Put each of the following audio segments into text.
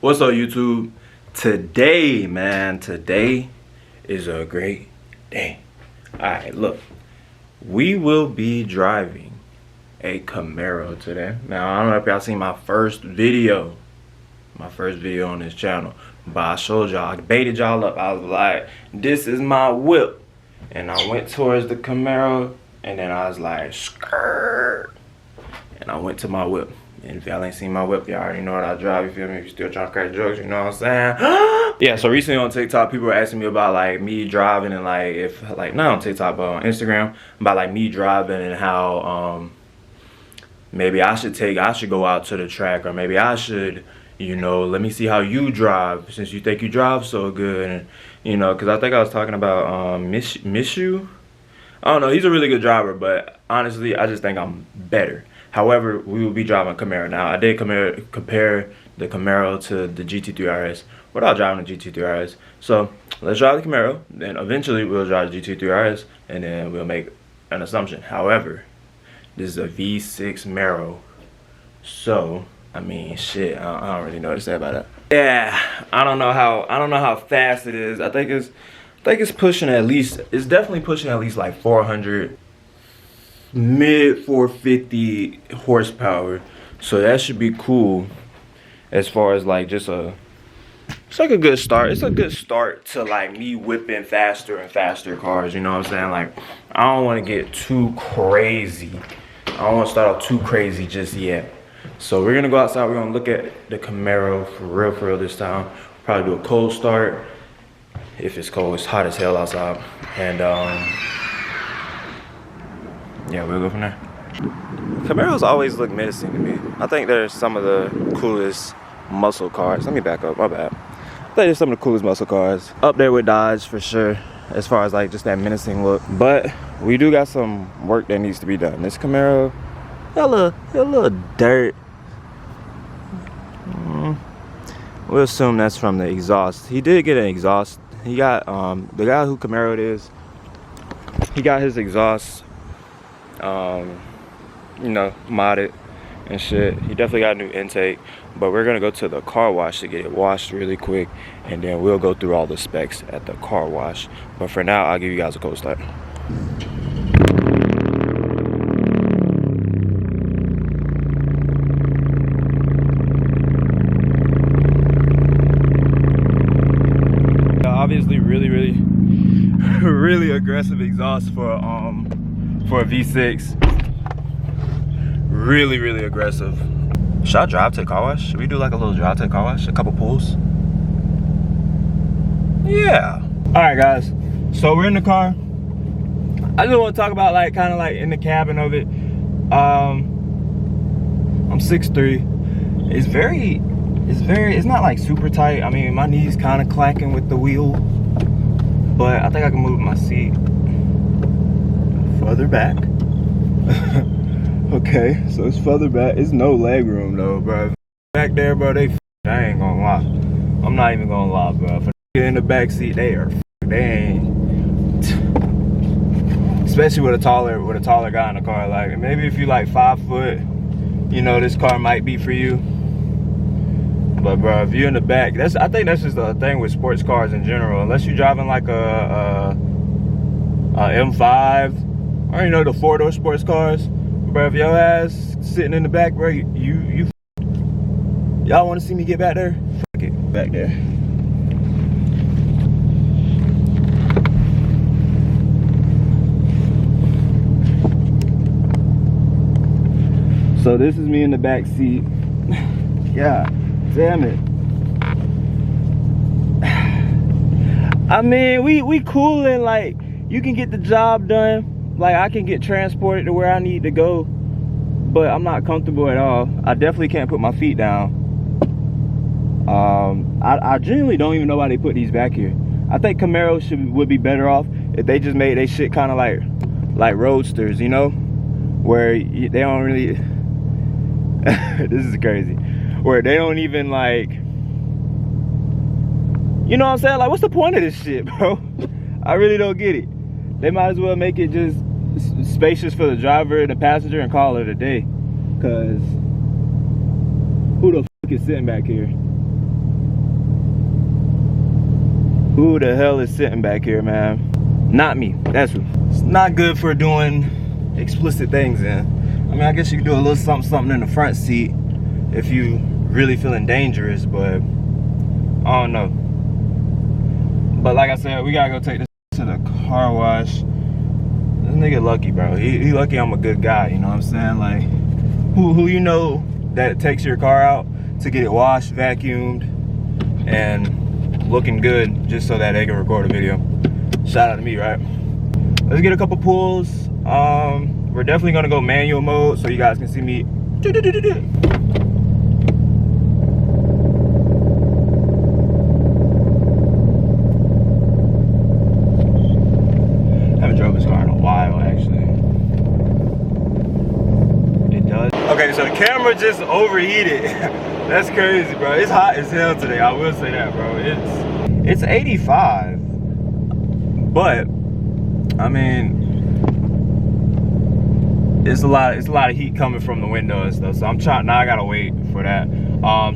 What's up, YouTube? Today, man, today is a great day. Alright, look. We will be driving a Camaro today. Now, I don't know if y'all seen my first video on this channel, but I showed y'all, I baited y'all up. I was like, this is my whip. And I went towards the Camaro, and then I was like, skirt. And I went to my whip. And if y'all ain't seen my whip, y'all already know what I drive, you feel me? If you still trying to crack jokes, you know what I'm saying? Yeah, so recently on TikTok, people were asking me about like me driving and like not on TikTok, but on Instagram, about like me driving and how maybe I should go out to the track, or maybe I should, you know, let me see how you drive since you think you drive so good. And, you know, because I think I was talking about Mishu. I don't know, he's a really good driver, but honestly, I just think I'm better. However, we will be driving a Camaro. Now, I did compare the Camaro to the GT3 RS without driving the GT3 RS. So, let's drive the Camaro, then eventually we'll drive the GT3 RS, and then we'll make an assumption. However, this is a V6 Camaro. So, I mean, shit, I don't really know what to say about that. Yeah, I don't know how fast it is. I think it's pushing at least, it's definitely pushing at least like 400, mid 450 horsepower. So that should be cool as far as like just it's like a good start. It's a good start to like me whipping faster and faster cars, you know what I'm saying? Like, I don't want to get too crazy. I don't want to start out too crazy just yet. So we're gonna go outside, we're gonna look at the Camaro for real this time. Probably do a cold start. If it's cold, it's hot as hell outside. And yeah, we'll go from there. Camaros always look menacing to me. I think they're some of the coolest muscle cars. Let me back up, my bad. I think they're some of the coolest muscle cars. Up there with Dodge for sure, as far as like just that menacing look. But we do got some work that needs to be done. This Camaro, got a little dirt. We'll assume that's from the exhaust. He did get an exhaust. He got, the guy who Camaro it is, he got his exhaust, you know, modded and shit. He definitely got a new intake, but we're gonna go to the car wash to get it washed really quick, and then we'll go through all the specs at the car wash. But for now, I'll give you guys a cold start. Obviously really aggressive exhaust for a V6. Really aggressive. Should I drive to the car wash? Should we do like a little drive to the car wash? A couple pulls? Yeah. Alright guys, so we're in the car. I just want to talk about like kind of like in the cabin of it. I'm 6'3". It's not like super tight. I mean, my knees kind of clacking with the wheel, but I think I can move my seat further back. Okay, so it's further back. It's no leg room though, bro. Back there, bro, I ain't gonna lie. I'm not even gonna lie, bro. For in the back seat, they ain't. Especially with a taller guy in the car. Like, maybe if you like 5 foot, you know, this car might be for you. But bro, if you're in the back, I think that's just the thing with sports cars in general. Unless you're driving like a M5 or, you know, the 4-door sports cars, bro. If your ass sitting in the back, bro, y'all want to see me get back there? Fuck it, back there. So this is me in the back seat. Yeah. Damn it. I mean, we cool and like you can get the job done. Like I can get transported to where I need to go, but I'm not comfortable at all. I definitely can't put my feet down. I genuinely don't even know why they put these back here. I think Camaros would be better off if they just made they shit kind of like roadsters, you know, where they don't really. This is crazy. Where they don't even like, you know what I'm saying? Like, what's the point of this shit, bro? I really don't get it. They might as well make it just spacious for the driver and the passenger and call it a day. Cause who the fuck is sitting back here? Who the hell is sitting back here, man? Not me, that's who. It's not good for doing explicit things in. I mean, I guess you can do a little something in the front seat if you really feeling dangerous, but I don't know. But like I said, we gotta go take this to the car wash. This nigga lucky, bro. He lucky I'm a good guy, you know what I'm saying? Like, who you know that takes your car out to get it washed, vacuumed, and looking good just so that they can record a video. Shout out to me, right? Let's get a couple pulls. We're definitely gonna go manual mode so you guys can see me. Haven't drove this car in a while, actually. It does. Okay, so the camera just overheated. That's crazy, bro. It's hot as hell today. I will say that, bro. It's 85, but I mean, it's a lot of heat coming from the window and stuff. So I'm trying now. I gotta wait for that.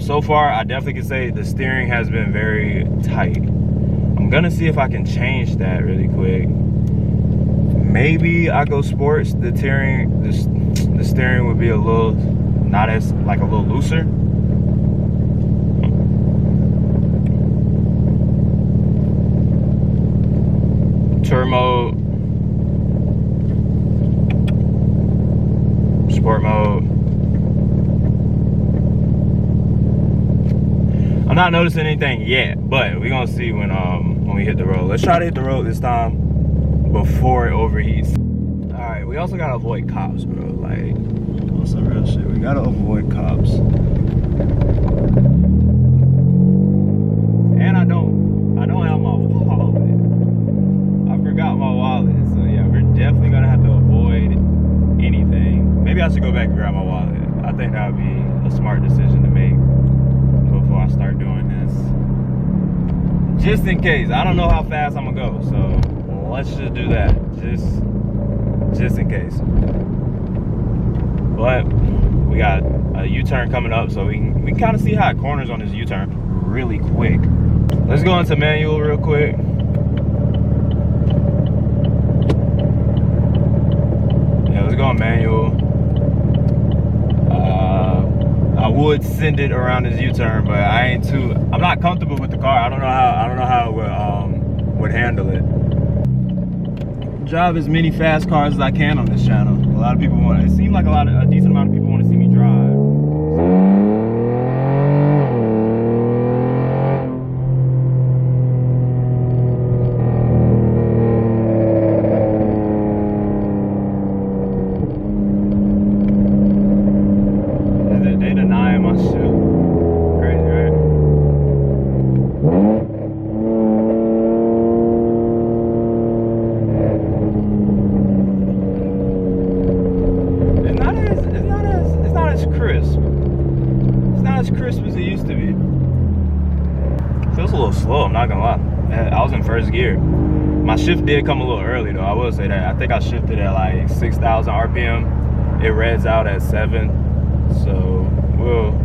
So far, I definitely can say the steering has been very tight. I'm gonna see if I can change that really quick. Maybe I go sports. The steering would be a little, not as, like a little looser. Tour mode, sport mode. I'm not noticing anything yet, but we're gonna see when we hit the road. Let's try to hit the road this time before it overheats. All right, we also gotta avoid cops, bro. Like, on some real shit, we gotta avoid cops. And I don't have my wallet. I forgot my wallet, so yeah, we're definitely gonna have to avoid anything. Maybe I should go back and grab my wallet. I think that would be a smart decision to make before I start doing this. Just in case. I don't know how fast I'm gonna go, so let's just do that. Just in case. But we got a U-turn coming up, so we can kind of see how it corners on this U-turn really quick. Let's go into manual real quick. Yeah, let's go on manual. I would send it around this U-turn, but I'm not comfortable with the car. I don't know how it would handle it. Drive as many fast cars as I can on this channel. A lot of people it seems like a decent amount of people want to see me drive. They denying my shit. Crazy, right? It's not as crisp. It's not as crisp as it used to be. It feels a little slow, I'm not gonna lie. I was in first gear. My shift did come a little early though, I will say that. I think I shifted at like 6,000 RPM. It reds out at 7. So, well,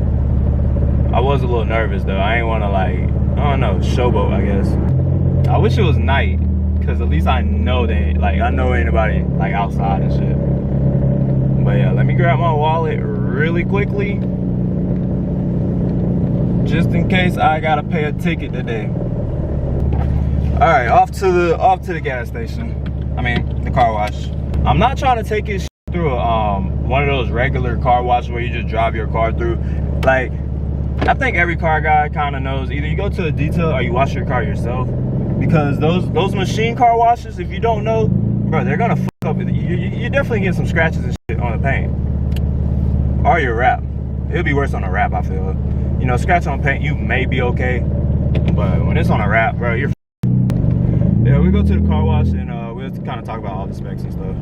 I was a little nervous though. I ain't wanna like, I don't know, showboat, I guess. I wish it was night, cause at least I know that, like, I know anybody like outside and shit. But yeah, let me grab my wallet really quickly, just in case I gotta pay a ticket today. All right, off to the gas station. I mean, the car wash. I'm not trying to take it through one of those regular car washes where you just drive your car through. Like, I think every car guy kind of knows, either you go to a detail or you wash your car yourself, because those machine car washes, if you don't know, bro, they're gonna fuck up. You definitely get some scratches and shit on the paint or your wrap. It'll be worse on a wrap, I feel. You know, scratch on paint, you may be okay, but when it's on a wrap, bro, you're yeah. We go to the car wash and we'll kind of talk about all the specs and stuff.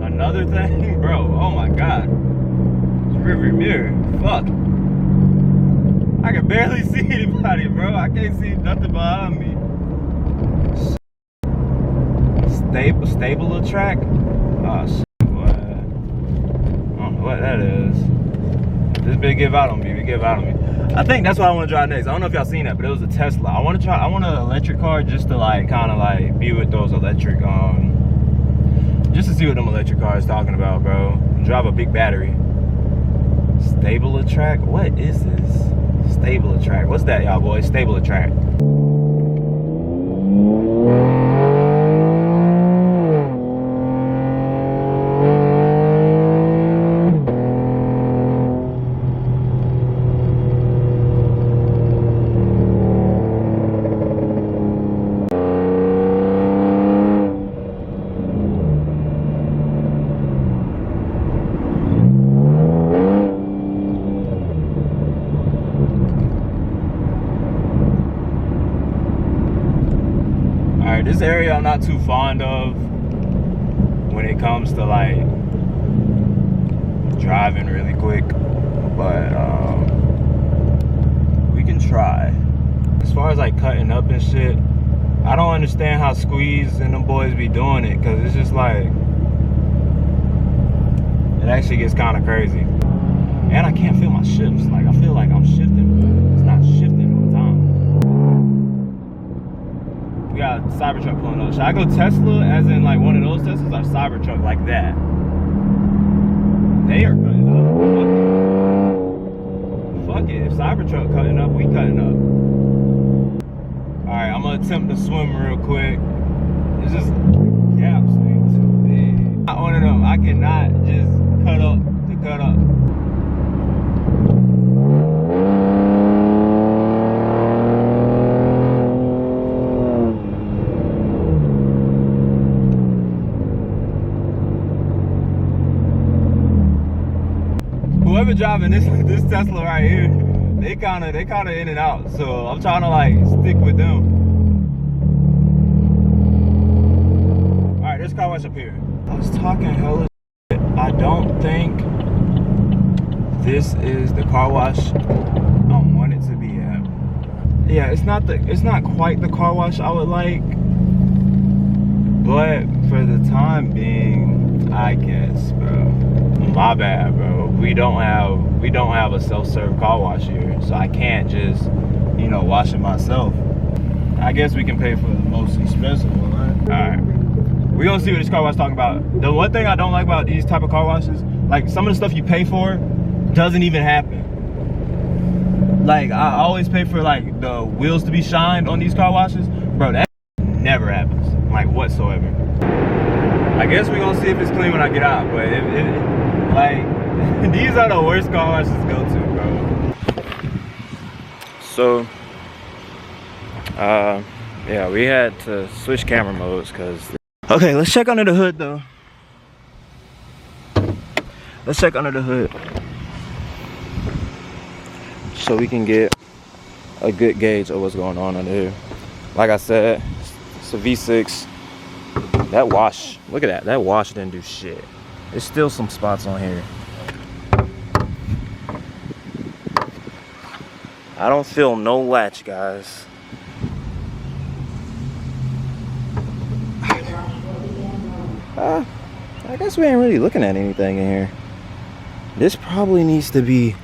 Another thing, bro, oh my god, it's rearview mirror, fuck. I can barely see anybody, bro. I can't see nothing behind me. Stable track? Oh shit, boy. I don't know what that is. This big give out on me. Big give out on me. I think that's what I want to drive next. I don't know if y'all seen that, but it was a Tesla. I want an electric car just to like kind of like be with those electric just to see what them electric cars talking about, bro. Drive a big battery. Stable track? What is this? Stable track. What's that, y'all boys? Stable track. This area I'm not too fond of when it comes to like driving really quick, but we can try. As far as like cutting up and shit, I don't understand how Squeeze and them boys be doing it, because it's just like, it actually gets kind of crazy. And I can't feel my shifts. Like I feel like I'm shifting, but it's not shifting all the time. We got Cybertruck pulling up. Should I go Tesla as in like one of those Teslas, or Cybertruck like that? They are cutting up. Fuck it. If Cybertruck cutting up, we cutting up. Alright, I'm gonna attempt to swim real quick. It's just gaps ain't too big. Not one of them. I cannot just cut up to cut up. Whoever driving this Tesla right here, they kinda in and out. So I'm trying to like stick with them. Alright, there's a car wash up here. I was talking hella shit. I don't think this is the car wash I want it to be at. Yeah, it's not quite the car wash I would like. But for the time being, I guess, bro. My bad, bro. We don't have a self-serve car wash here, so I can't just, you know, wash it myself. I guess we can pay for the most expensive one, right? All right. We're gonna see what this car wash is talking about. The one thing I don't like about these type of car washes, like some of the stuff you pay for doesn't even happen. Like I always pay for like the wheels to be shined on these car washes, bro. That never happens, like whatsoever. I guess we're gonna see if it's clean when I get out, but like these are the worst car washes to go to, bro. So yeah, we had to switch camera modes because okay, let's check under the hood though. Let's check under the hood so we can get a good gauge of what's going on under here. Like I said, it's a V6. That wash, look at that. That wash didn't do shit. There's still some spots on here. I don't feel no latch, guys. I guess we ain't really looking at anything in here. This probably needs to be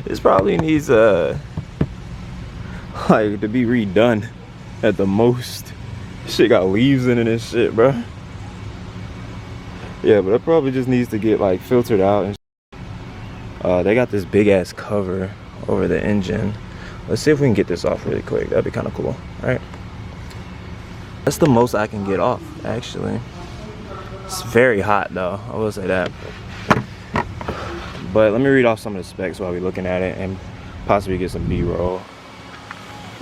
this probably needs like to be redone at the most. Shit got leaves in it and shit, bro. Yeah, but it probably just needs to get like filtered out and they got this big ass cover over the engine. Let's see if we can get this off really quick. That'd be kind of cool, right? That's the most I can get off, actually. It's very hot though, I will say that. But let me read off some of the specs while we're looking at it and possibly get some B-roll.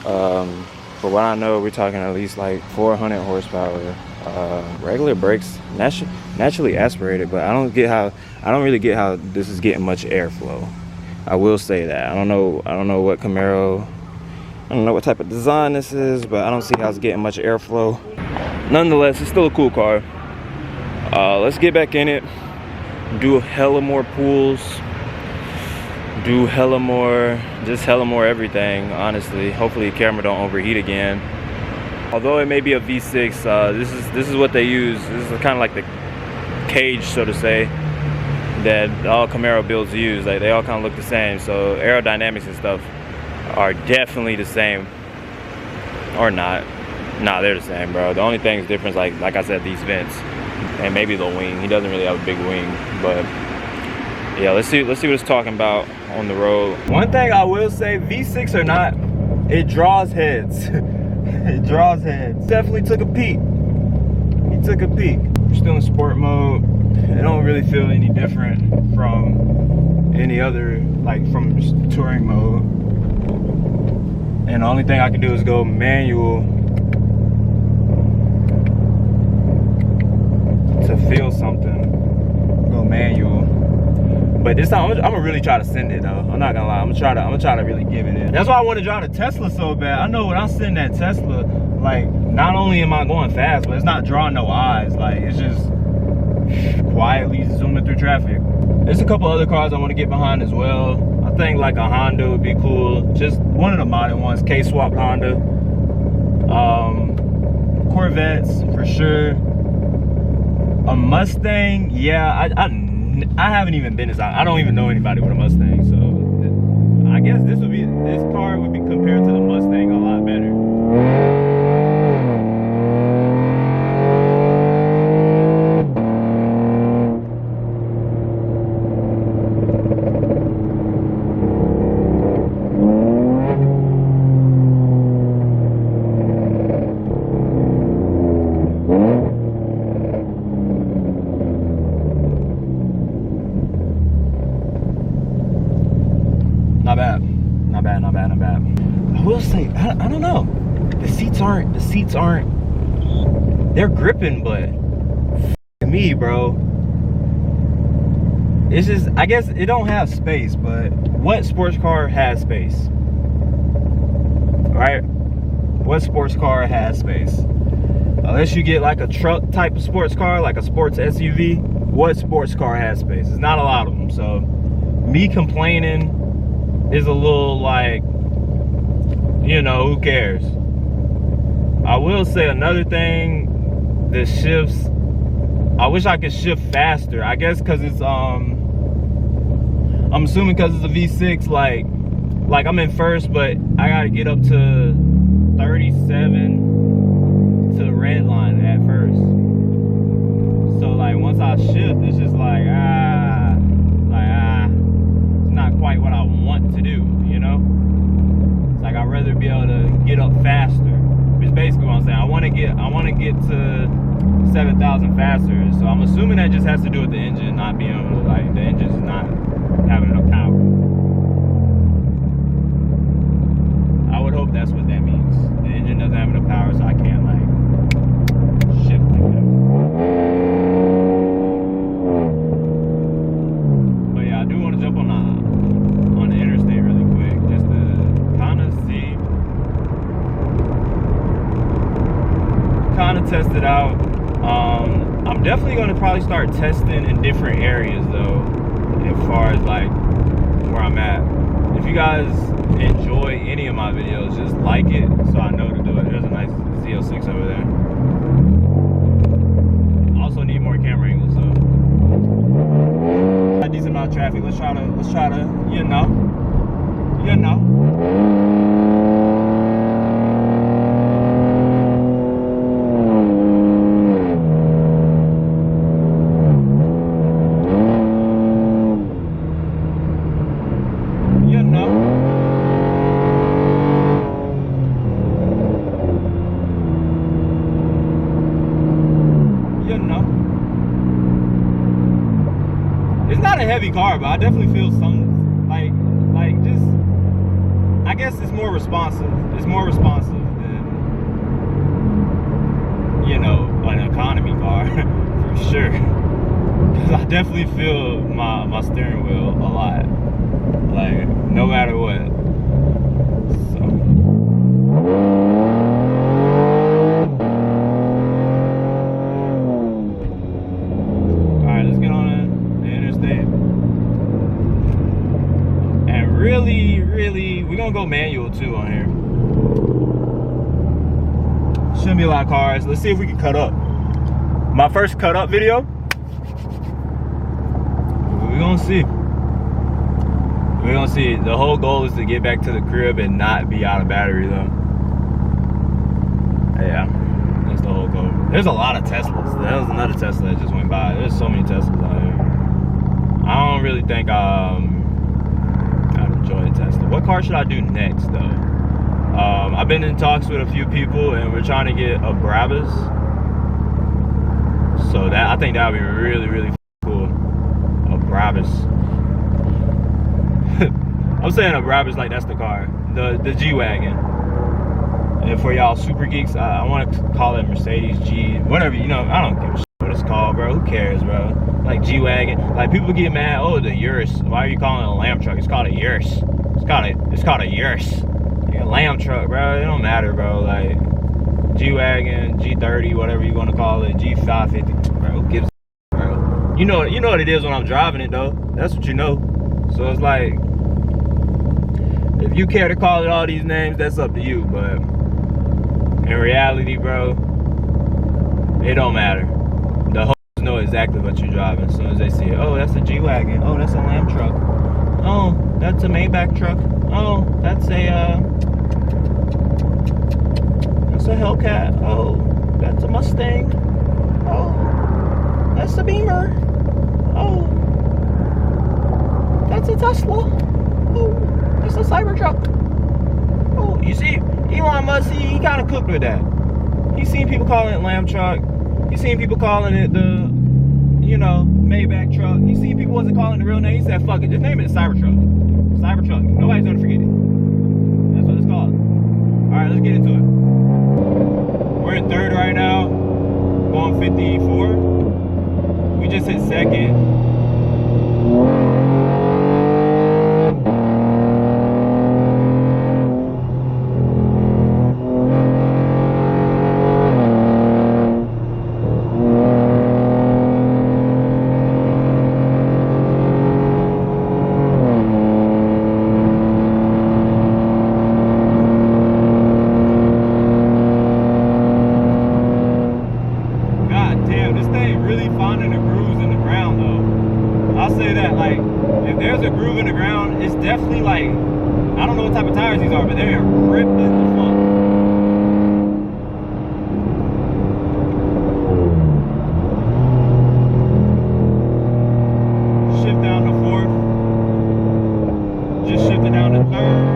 For what I know, we're talking at least like 400 horsepower. Regular brakes, naturally aspirated, but I don't really get how this is getting much airflow. I will say that. I don't know what Camaro, I don't know what type of design this is, but I don't see how it's getting much airflow. Nonetheless, it's still a cool car. Let's get back in it, do hella more pulls, do hella more everything, honestly. Hopefully the camera don't overheat again. Although it may be a V6, this is what they use. This is kind of like the cage, so to say. that all Camaro builds use. Like, they all kind of look the same. So aerodynamics and stuff are definitely the same, or not. Nah, they're the same, bro. The only thing is different, like I said, these vents and maybe the wing. He doesn't really have a big wing, but yeah, let's see what it's talking about on the road. One thing I will say, V6 or not, it draws heads. It draws heads. Definitely took a peek. He took a peek. We're still in sport mode. It don't really feel any different from any other, like from touring mode. And the only thing I can do is go manual to feel something. Go manual. But this time, I'm gonna really try to send it though. I'm not gonna lie. I'm gonna try to really give it in. That's why I want to drive the Tesla so bad. I know when I send that Tesla, like, not only am I going fast, but it's not drawing no eyes. Like, it's just quietly zooming through traffic. There's a couple other cars I want to get behind as well. I think like a Honda would be cool. Just one of the modern ones, K-swapped Honda. Corvettes for sure. A Mustang, yeah. I haven't even been inside. I don't even know anybody with a Mustang, so I guess this car would be compared to the Mustang a lot better. Not bad. I will say, I don't know. The seats aren't, they're gripping, but me, bro. It's just, I guess it don't have space, but what sports car has space? Right? What sports car has space? Unless you get like a truck type of sports car, like a sports SUV, what sports car has space? There's not a lot of them, so me complaining is a little like, you know, who cares? I will say another thing, the shifts, I wish I could shift faster. I guess because it's I'm assuming because it's a V6, like I'm in first, but I gotta get up to 37 to the red line at first. So like once I shift, it's just like it's not quite what I want to do, you know? It's like I'd rather be able to get up faster. It's basically what I'm saying. I want to get to 7,000 faster. So I'm assuming that just has to do with the engine not being able to, like, the engine's not having enough power. I would hope that's what that means. The engine doesn't have enough power, so I can't like shift like that. But yeah, I do want to jump on the interstate really quick, just to kind of test it out. I'm definitely going to probably start testing in different areas though, as far as like where I'm at. If you guys enjoy any of my videos, just like it so I know to do it. There's a nice Z06 over there. Also need more camera angles, so a decent amount of traffic. Let's try to you know. It's not a heavy car, but I definitely feel some like just, I guess it's more responsive. It's more responsive than, you know, an economy car for sure. Cause I definitely feel my steering wheel a lot, like no matter what. So. Really, we're gonna go manual too on here. Shouldn't be a lot of cars. Let's see if we can cut up. My first cut up video, we're gonna see. We're gonna see. The whole goal is to get back to the crib and not be out of battery though. Yeah, that's the whole goal. There's a lot of Teslas. There was another Tesla that just went by. There's so many Teslas out here. I don't really think I'd enjoy a Tesla. What car should I do next though? I've been in talks with a few people and we're trying to get a Brabus. So that, I think that would be really, really cool. A Brabus. I'm saying a Brabus like that's the car. The G-Wagon. And for y'all super geeks, I want to call it Mercedes G, whatever, you know, I don't give a shit what it's called, bro. Who cares, bro? Like G-Wagon. Like people get mad, oh, the Urus. Why are you calling it a lamb truck? It's called a Urus. It's called a Urus. A lamb truck, bro. It don't matter, bro. Like G-Wagon, G30, whatever you want to call it, G550, bro. Who gives a bro? You know what it is when I'm driving it though. That's what you know. So it's like, if you care to call it all these names, that's up to you. But in reality, bro, it don't matter. The hoes know exactly what you're driving as soon as they see it. Oh, that's a G-Wagon. Oh, that's a lamb truck. Oh, that's a Maybach truck. Oh, that's a Hellcat. Oh, that's a Mustang. Oh, that's a Beamer. Oh, that's a Tesla. Oh, that's a Cybertruck. Oh, you see, Elon Musk, he kind of cooked with that. He's seen people calling it lamb truck. He's seen people calling it the, you know, Maybach truck. He's seen people wasn't calling it the real name. He said, fuck it, just name it Cybertruck. Cybertruck. Nobody's gonna forget it. That's what it's called. Alright, let's get into it. We're in third right now. Going 54. We just hit second. Definitely, like, I don't know what type of tires these are, but they are ripped in the front. Shift down to fourth. Just shifted down to third.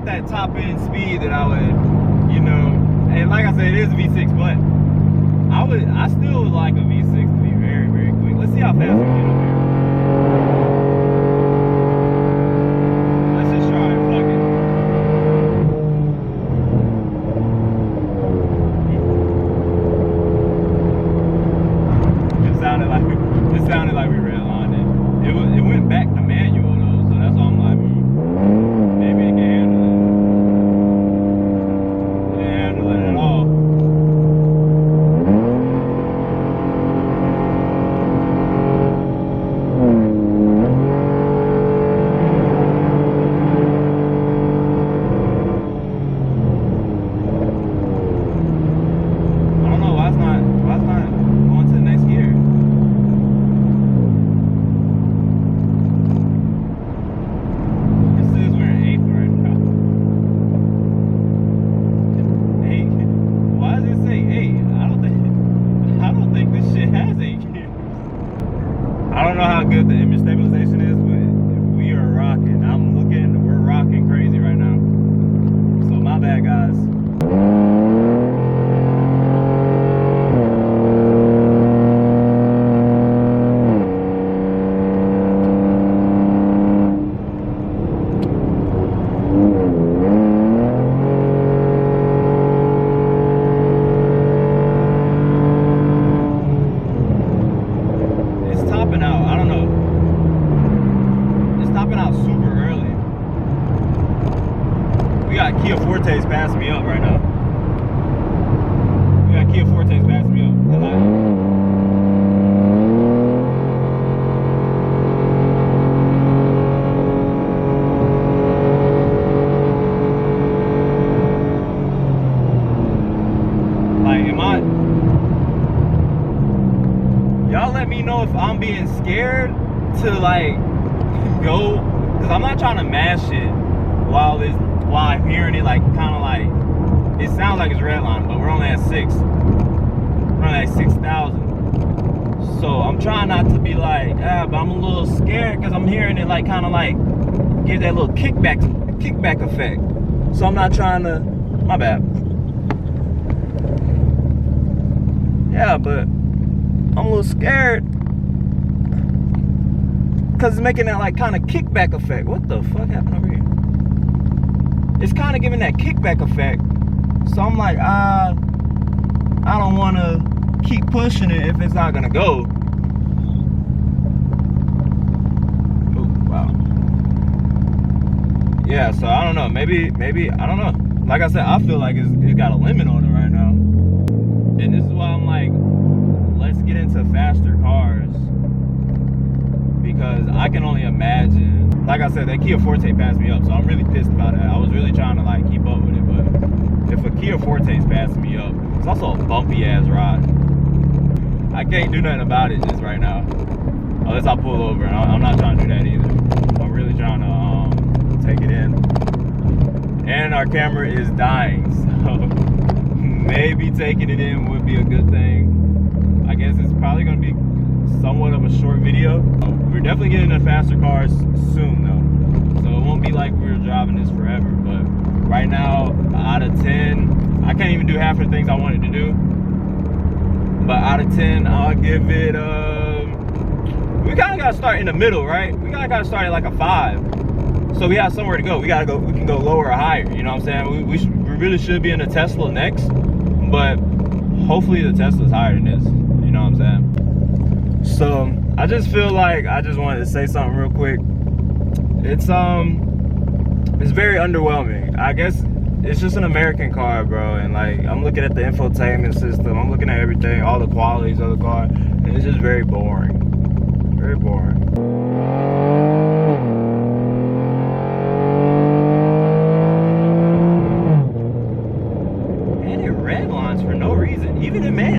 That top end speed that I would, you know, and like I said, it is a V6, but I still would like a V6 to be very, very quick. Let's see how fast we get up here. Let's just try it, fuck it. It sounded like we redlined it. It went back to manual though, so that's why I'm like, maybe it can handle it. But y'all let me know if I'm being scared to like go, because I'm not trying to mash it while I'm hearing it like kind of like, it sounds like it's redlining, but we're only at 6. We're only at 6,000. So I'm trying not to be like, but I'm a little scared because I'm hearing it like kind of like give that little kickback effect. So I'm not trying to, my bad. Yeah, but I'm a little scared because it's making that like kind of kickback effect. What the fuck happened over here? It's kind of giving that kickback effect. So I'm like, I don't want to keep pushing it if it's not gonna go. Oh, wow. Yeah, so I don't know. Maybe I don't know. Like I said, I feel like it's got a limit on it right now. And this is why I'm like, let's get into faster cars. Because I can only imagine, like I said, that Kia Forte passed me up, so I'm really pissed about that. I was really trying to like keep up with it, but if a Kia Forte is passing me up, it's also a bumpy ass ride. I can't do nothing about it just right now. Unless I pull over, and I'm not trying to do that either. I'm really trying to take it in. And our camera is dying, so maybe taking it in would be a good thing. I guess it's probably gonna be somewhat of a short video. We're definitely getting into faster cars soon though. So it won't be like we're driving this forever, but right now, out of 10, I can't even do half of the things I wanted to do. But out of 10, I'll give it, we kind of got to start in the middle, right? We got to start at like a 5. So we have somewhere to go. We can go lower or higher, you know what I'm saying? We really should be in a Tesla next, but hopefully the Tesla's higher than this, you know what I'm saying? So I just feel like I just wanted to say something real quick. It's very underwhelming. I guess it's just an American car, bro, and like I'm looking at the infotainment system, I'm looking at everything, all the qualities of the car, and it's just very boring. Very boring.